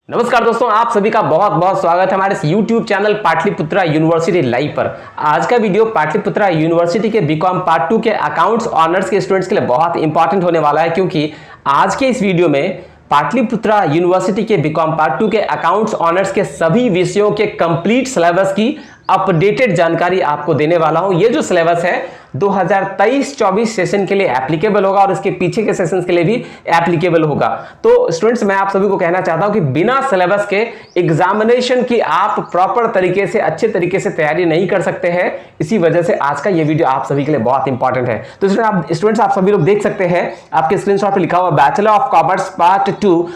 नमस्कार दोस्तों, आप सभी का बहुत बहुत स्वागत है हमारे इस YouTube channel Pataliputra university live पर। आज का वीडियो पाटलिपुत्रा यूनिवर्सिटी के बीकॉम पार्ट 2 के अकाउंट्स ऑनर्स के स्टूडेंट्स के लिए बहुत इंपॉर्टेंट होने वाला है, क्योंकि आज के इस वीडियो में पाटलिपुत्रा यूनिवर्सिटी के बीकॉम पार्ट 2 के अकाउंट्स ऑनर्स के सभी विषयों के कंप्लीट सिलेबस की अपडेटेड जानकारी आपको देने वाला हूं। ये जो सिलेबस है 2023-24 सेशन के लिए एप्लीकेबल होगा और इसके पीछे के सेशंस के लिए भी एप्लीकेबल होगा। तो स्टूडेंट्स, मैं आप सभी को कहना चाहता हूं कि बिना सिलेबस के एग्जामिनेशन की आप प्रॉपर तरीके से, अच्छे तरीके से तैयारी नहीं कर सकते हैं। इसी वजह से आज का ये वीडियो आप सभी के लिए बहुत इंपॉर्टेंट है। तो स्टूडेंट्स, आप सभी लोग देख सकते हैं, आपके स्क्रीनशॉट पे लिखा हुआ bachelor of commerce part 2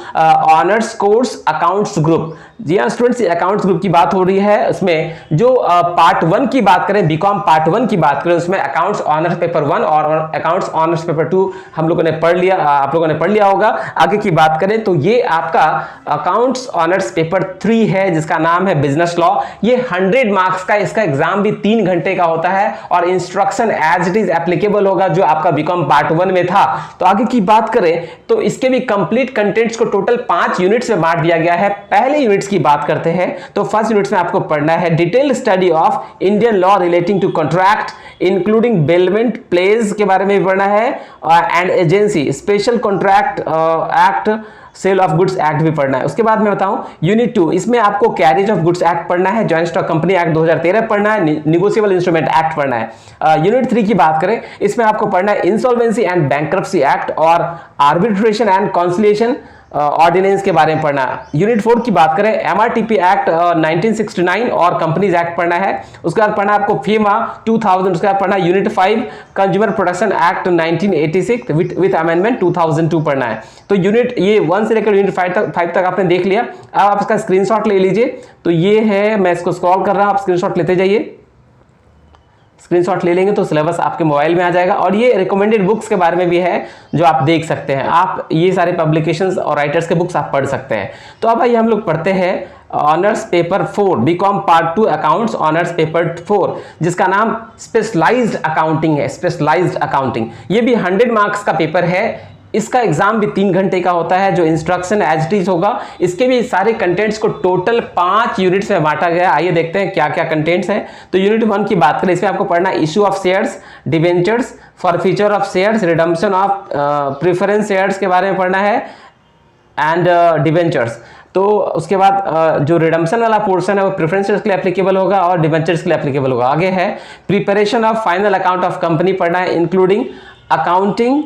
honours course accounts group. जी हाँ स्टूडेंट्स, अकाउंट्स ग्रुप की बात हो रही है। उसमें जो पार्ट 1 की बात करें, बीकॉम पार्ट 1 की बात करें, उसमें अकाउंट्स ऑनर्स पेपर 1 और अकाउंट्स ऑनर्स पेपर 2 हम लोगों ने पढ़ लिया, आप लोगों ने पढ़ लिया होगा। आगे की बात करें तो ये आपका अकाउंट्स ऑनर्स पेपर 3 है, जिसका नाम है बिजनेस लॉ। ये 100 मार्क्स का, इसका एग्जाम भी 3 घंटे का होता है और instruction as it is applicable होगा जो आपका बीकॉम पार्ट 1 में था। तो आगे की बात करें तो इसके भी कंप्लीट कंटेंट्स को टोटल 5 यूनिट्स में बांट दिया गया है। पहले यूनिट्स की बात करते हैं तो फर्स्ट यूनिट्स में आपको पढ़ना है detail study of Indian law relating to contract including bailment pledge के बारे में पढ़ना है and agency, special contract act, sale of goods act भी पढ़ना है। उसके बाद मैं बताऊं यूनिट 2, इसमें आपको कैरिज ऑफ गुड्स एक्ट पढ़ना है, जॉइंट स्टॉक कंपनी एक्ट 2013 पढ़ना है, निगोशिएबल इंस्ट्रूमेंट एक्ट पढ़ना है। यूनिट 3 की बात करें, इसमें आपको पढ़ना है इंसॉल्वेंसी एंड बैंक्रप्सी एक्ट और आर्बिट्रेशन एंड कॉन्सिलिएशन ऑर्डिनेंस के बारे में पढ़ना है। यूनिट 4 की बात करें, MRTP एक्ट 1969 और कंपनीज एक्ट पढ़ना है। उसके बाद पढ़ना आपको फीमा 2000। उसके बाद पढ़ना unit 5 consumer protection act 1986 with amendment 2002 पढ़ना है। तो यूनिट ये 1 से लेकर यूनिट 5 तक आपने देख लिया। अब आप इसका स्क्रीनशॉट ले लीजिए। तो ये है, मैं इसको स्क्रॉल कर रहा हूं, आप स्क्रीनशॉट लेते जाइए। स्क्रीनशॉट ले लेंगे तो सिलेबस आपके मोबाइल में आ जाएगा और ये रिकमेंडेड बुक्स के बारे में भी है जो आप देख सकते हैं। आप ये सारे पब्लिकेशंस और राइटर्स के बुक्स आप पढ़ सकते हैं। तो अब आइए हम लोग पढ़ते हैं honours paper 4 BCom part 2 accounts honours paper 4, जिसका नाम स्पेशलाइज्ड अकाउंटिंग है। स्पेशलाइज्ड अकाउंटिंग ये भी 100 मार्क्स का पेपर है। इसका एग्जाम भी 3 घंटे का होता है, जो इंस्ट्रक्शन एज इट इज होगा। इसके भी सारे कंटेंट्स को टोटल 5 यूनिट्स में बांटा गया है। आइए देखते हैं क्या क्या कंटेंट्स हैं। तो यूनिट 1 की बात करें, इसमें आपको पढ़ना है issue of shares, debentures, forfeiture of shares, redemption of preference shares के बारे में पढ़ना है एंड डिवेंचर्स। तो उसके बाद जो रिडम्पशन वाला पोर्शन है वो प्रेफरेंस शेयर्स के लिए एप्लीकेबल होगा और डिवेंचर्स के लिए एप्लीकेबल होगा। आगे है preparation of final account of company पढ़ना है, इंक्लूडिंग अकाउंटिंग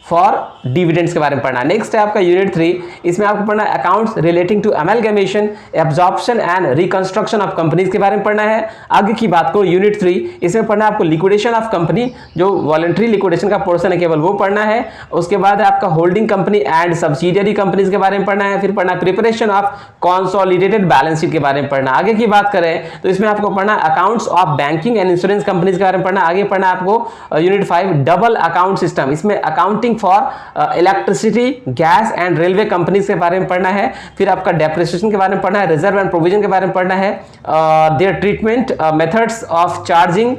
फॉर डिविडेंड्स के बारे में पढ़ना है। नेक्स्ट है आपका यूनिट 3, इसमें आपको पढ़ना है accounts relating to amalgamation, absorption and reconstruction of companies के बारे में पढ़ना है। आगे की बात करो यूनिट 3, इसमें पढ़ना है आपको लिक्विडेशन ऑफ कंपनी, जो वॉलंटरी लिक्विडेशन का पोर्शन है केवल वो पढ़ना है। उसके बाद आपका holding company and subsidiary companies के बारे में पढ़ना है। फिर पढ़ना है preparation of consolidated balance sheet के बारे में पढ़ना। आगे की बात करें तो इसमें आपको पढ़ना है accounts of banking and insurance companies के बारे में पढ़ना। आगे पढ़ना है आपको यूनिट 5 डबल अकाउंट सिस्टम, इसमें accounting for electricity, gas and railway companies के बारे में पढ़ना है। फिर आपका डेप्रिसिएशन के बारे में पढ़ना है, रिजर्व एंड प्रोविजन के बारे में पढ़ना है, their treatment, methods of charging,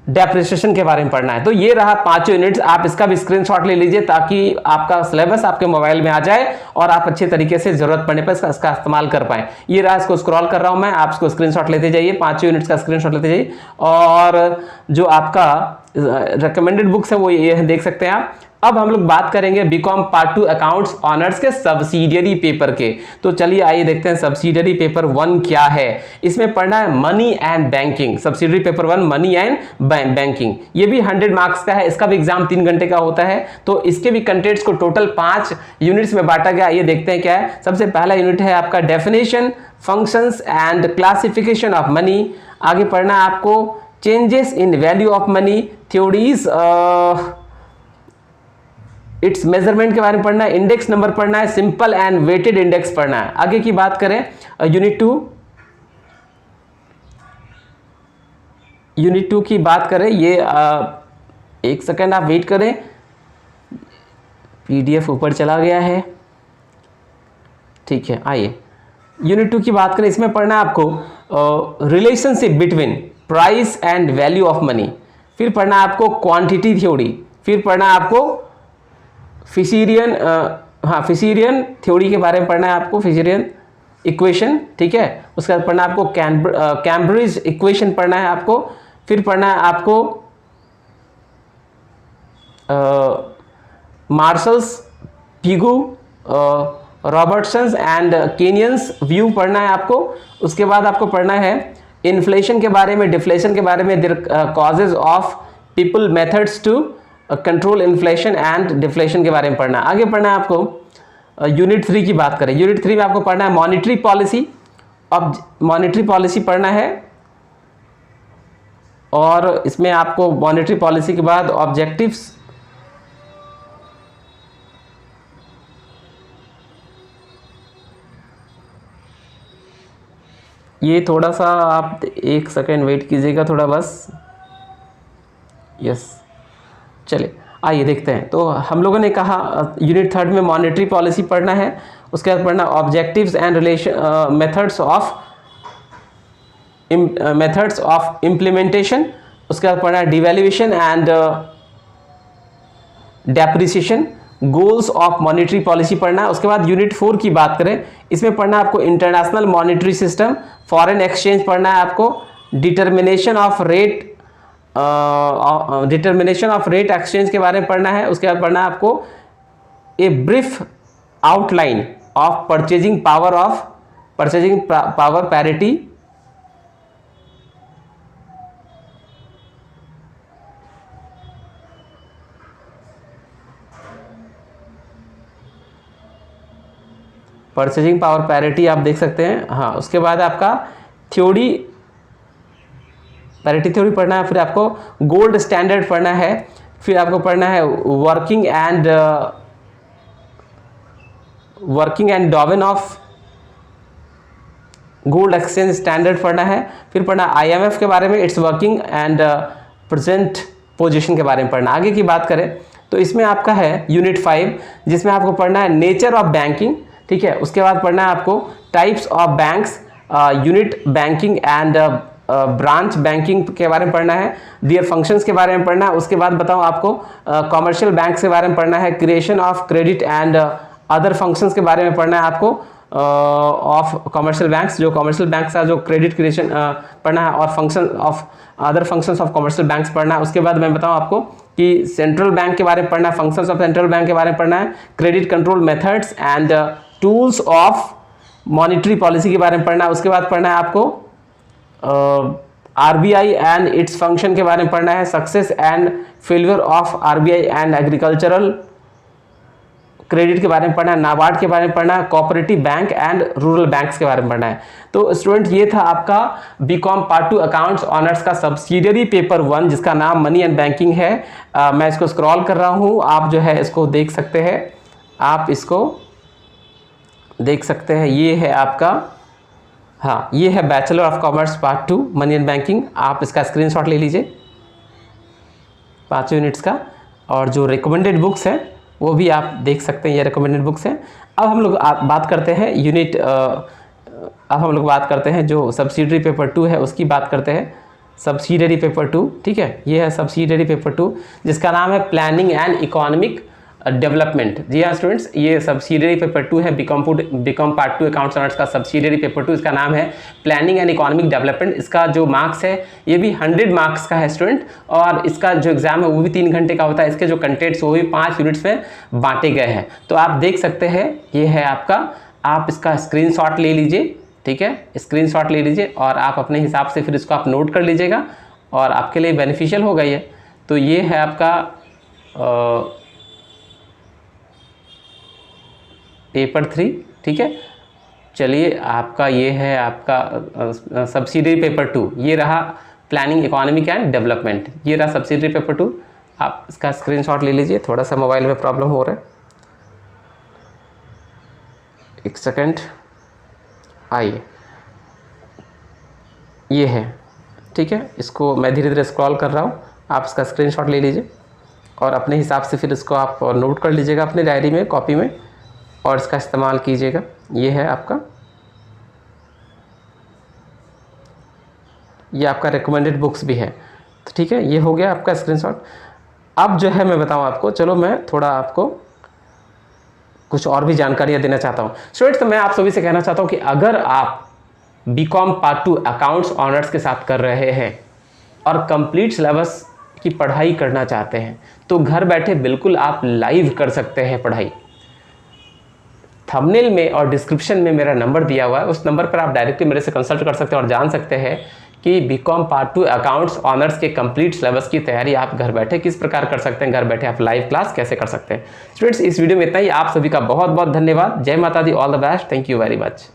depreciation के बारे में पढ़ना है। तो ये रहा 5 यूनिट्स। आप इसका भी स्क्रीनशॉट ले लीजिए ताकि आपका सिलेबस आपके मोबाइल में आ जाए और आप अच्छे तरीके से जरूरत पड़ने पर इसका इस्तेमाल कर पाए। ये रहा, इसको स्क्रॉल कर रहा हूं मैं, आप इसको स्क्रीनशॉट लेते जाइए, 5 यूनिट्स का स्क्रीनशॉट लेते जाइए। और जो आपका रिकमेंडेड बुक्स है वो ये देख सकते हैं आप। अब हम लोग बात करेंगे बीकॉम पार्ट 2 अकाउंट्स ऑनर्स के सब्सिडियरी पेपर के। तो चलिए आइए देखते हैं सब्सिडियरी पेपर 1 क्या है। इसमें पढ़ना है money and banking, subsidiary paper 1 money and banking. ये भी 100 मार्क्स का है, इसका भी एग्जाम 3 घंटे का होता है। तो इसके भी कंटेंट्स को टोटल 5 यूनिट्स में बांटा गया। ये देखते हैं क्या है। सबसे पहला यूनिट है आपका definition, functions and classification of money. आगे पढ़ना है आपको changes in value of money, theories, it's measurement के बारे में पढ़ना है, इंडेक्स नंबर पढ़ना है, सिंपल एंड वेटेड इंडेक्स पढ़ना है। आगे की बात करें यूनिट 2 की बात करें, ये एक सेकंड आप वेट करें, PDF ऊपर चला गया है। ठीक है, आइए यूनिट 2 की बात करें। इसमें पढ़ना है आपको relationship between price and value of money. फिर पढ़ना है आपको क्वांटिटी थ्योरी। फिर पढ़ना है आपको फिशरियन थ्योरी के बारे में पढ़ना है आपको, फिशरियन इक्वेशन, ठीक है। उसके बाद पढ़ना है आपको कैम्ब्रिज इक्वेशन पढ़ना है आपको। फिर पढ़ना है आपको मार्शल्स, पिगू, रॉबर्टसन्स एंड केनियंस व्यू पढ़ना है आपको। उसके बाद आपको पढ़ना है इन्फ्लेशन के बारे में, डिफ्लेशन के बारे में, causes of people methods to control inflation and deflation के बारे में पढ़ना है। आगे पढ़ना है आपको यूनिट 3 की बात करें। यूनिट 3 में आपको पढ़ना है मॉनिटरी पॉलिसी। अब मॉनिटरी पॉलिसी पढ़ना है और इसमें आपको मॉनिटरी पॉलिसी के बाद ऑब्जेक्टिव्स, ये थोड़ा सा आप 1 सेकेंड वेट कीजिएगा थोड़ा बस। यस, चलिए आइए देखते हैं। तो हम लोगों ने कहा यूनिट 3 में मॉनेटरी पॉलिसी पढ़ना है। उसके बाद पढ़ना objectives and relation methods of implementation. उसके बाद पढ़ना है devaluation and depreciation, goals of monetary policy पढ़ना है। उसके बाद यूनिट 4 की बात करें, इसमें पढ़ना है आपको international monetary system, foreign exchange पढ़ना है आपको, डिटर्मिनेशन ऑफ रेट एक्सचेंज के बारे में पढ़ना है। उसके बाद पढ़ना है आपको a brief outline of purchasing power parity, purchasing power parity आप देख सकते हैं। हाँ, उसके बाद आपका पैरिटी थ्योरी पढ़ना है। फिर आपको गोल्ड स्टैंडर्ड पढ़ना है। फिर आपको पढ़ना है working and downfall of gold exchange standard पढ़ना है। फिर पढ़ना IMF के बारे में, its working and present position के बारे में पढ़ना। आगे की बात करें तो इसमें आपका है यूनिट 5, जिसमें आपको पढ़ना है नेचर ऑफ बैंकिंग, ठीक है। उसके बाद पढ़ना है आपको types of banks, unit banking and branch banking के बारे में पढ़ना है, दियर फंक्शंस के बारे में पढ़ना है। उसके बाद बताऊं आपको कमर्शियल बैंक्स के बारे में पढ़ना है, creation of credit and other functions के बारे में पढ़ना है आपको ऑफ कमर्शियल बैंक्स, जो कमर्शियल बैंक्स का जो क्रेडिट क्रिएशन पढ़ना है, और function of other functions of commercial banks पढ़ना है। उसके बाद मैं बताऊं आपको कि सेंट्रल बैंक के बारे में पढ़ना है, फंक्शंस ऑफ सेंट्रल बैंक के बारे में पढ़ना है, credit control methods and tools of monetary policy के बारे में पढ़ना है। उसके बाद पढ़ना है आपको RBI एंड इट्स फंक्शन के बारे में पढ़ना है, success and failure of RBI and agricultural credit के बारे में पढ़ना है, नाबार्ड के बारे में पढ़ना है, cooperative bank and rural banks के बारे में पढ़ना है। तो स्टूडेंट, ये था आपका बीकॉम पार्ट 2 अकाउंट्स ऑनर्स का सब्सिडियरी पेपर 1, जिसका नाम मनी एंड बैंकिंग है। मैं इसको स्क्रॉल कर रहा हूँ, आप जो है इसको देख सकते हैं, आप इसको देख सकते हैं। ये है आपका, हाँ, ये है bachelor of commerce part 2 money and banking. आप इसका स्क्रीनशॉट ले लीजिए 5 यूनिट्स का, और जो रिकमेंडेड बुक्स हैं वो भी आप देख सकते हैं, ये रिकमेंडेड बुक्स हैं। अब हम लोग बात करते हैं अब हम लोग बात करते हैं जो सब्सिडरी पेपर 2 है उसकी बात करते हैं। सब्सिडरी पेपर 2, ठीक है, ये है सब्सिडरी पेपर 2, जिसका नाम है प्लानिंग एंड इकोनॉमिक डेवलपमेंट। जी हाँ स्टूडेंट्स, ये सब्सिडरी पेपर 2 है, बीकॉम पार्ट 2 अकाउंट्स ऑनर्स का सब्सिडरी पेपर 2, इसका नाम है प्लानिंग एंड इकोनॉमिक डेवलपमेंट। इसका जो मार्क्स है ये भी 100 मार्क्स का है स्टूडेंट, और इसका जो एग्जाम है वो भी 3 घंटे का होता है। इसके जो कंटेंट्स वो भी 5 यूनिट्स में बांटे गए हैं। तो आप देख सकते हैं, ये है आपका, आप इसका स्क्रीनशॉट ले लीजिए, ठीक है, स्क्रीनशॉट ले लीजिए और आप अपने हिसाब से फिर इसको आप नोट कर लीजिएगा, और आपके लिए बेनिफिशियल होगा ये। तो ये है आपका पेपर 3, ठीक है। चलिए, आपका ये है आपका सब्सिडरी पेपर 2, ये रहा प्लानिंग इकोनॉमिक एंड डेवलपमेंट, ये रहा सब्सिडरी पेपर 2। आप इसका स्क्रीनशॉट ले लीजिए, थोड़ा सा मोबाइल में प्रॉब्लम हो रहा है, 1 सेकेंड, आइए, ये है, ठीक है। इसको मैं धीरे धीरे स्क्रॉल कर रहा हूँ, आप इसका स्क्रीनशॉट ले लीजिए और अपने हिसाब से फिर इसको आप नोट कर लीजिएगा अपनी डायरी में, कॉपी में, और इसका इस्तेमाल कीजिएगा। ये है आपका, ये आपका रिकमेंडेड बुक्स भी है, तो ठीक है, ये हो गया आपका स्क्रीनशॉट। अब जो है मैं बताऊं आपको, चलो मैं थोड़ा आपको कुछ और भी जानकारियाँ देना चाहता हूँ। स्टूडेंट्स, तो मैं आप सभी से कहना चाहता हूँ कि अगर आप बीकॉम पार्ट 2 अकाउंट्स ऑनर्स के साथ कर रहे हैं और कंप्लीट सिलेबस की पढ़ाई करना चाहते हैं तो घर बैठे बिल्कुल आप लाइव कर सकते हैं पढ़ाई। थंबनेल में और डिस्क्रिप्शन में मेरा नंबर दिया हुआ है, उस नंबर पर आप डायरेक्टली मेरे से कंसल्ट कर सकते हैं और जान सकते हैं कि बीकॉम पार्ट 2 अकाउंट्स ऑनर्स के कंप्लीट सिलेबस की तैयारी आप घर बैठे किस प्रकार कर सकते हैं, घर बैठे आप लाइव क्लास कैसे कर सकते हैं। स्टूडेंट्स, इस वीडियो में इतना ही। आप सभी का बहुत बहुत धन्यवाद। जय माता दी, all the best, thank you very much.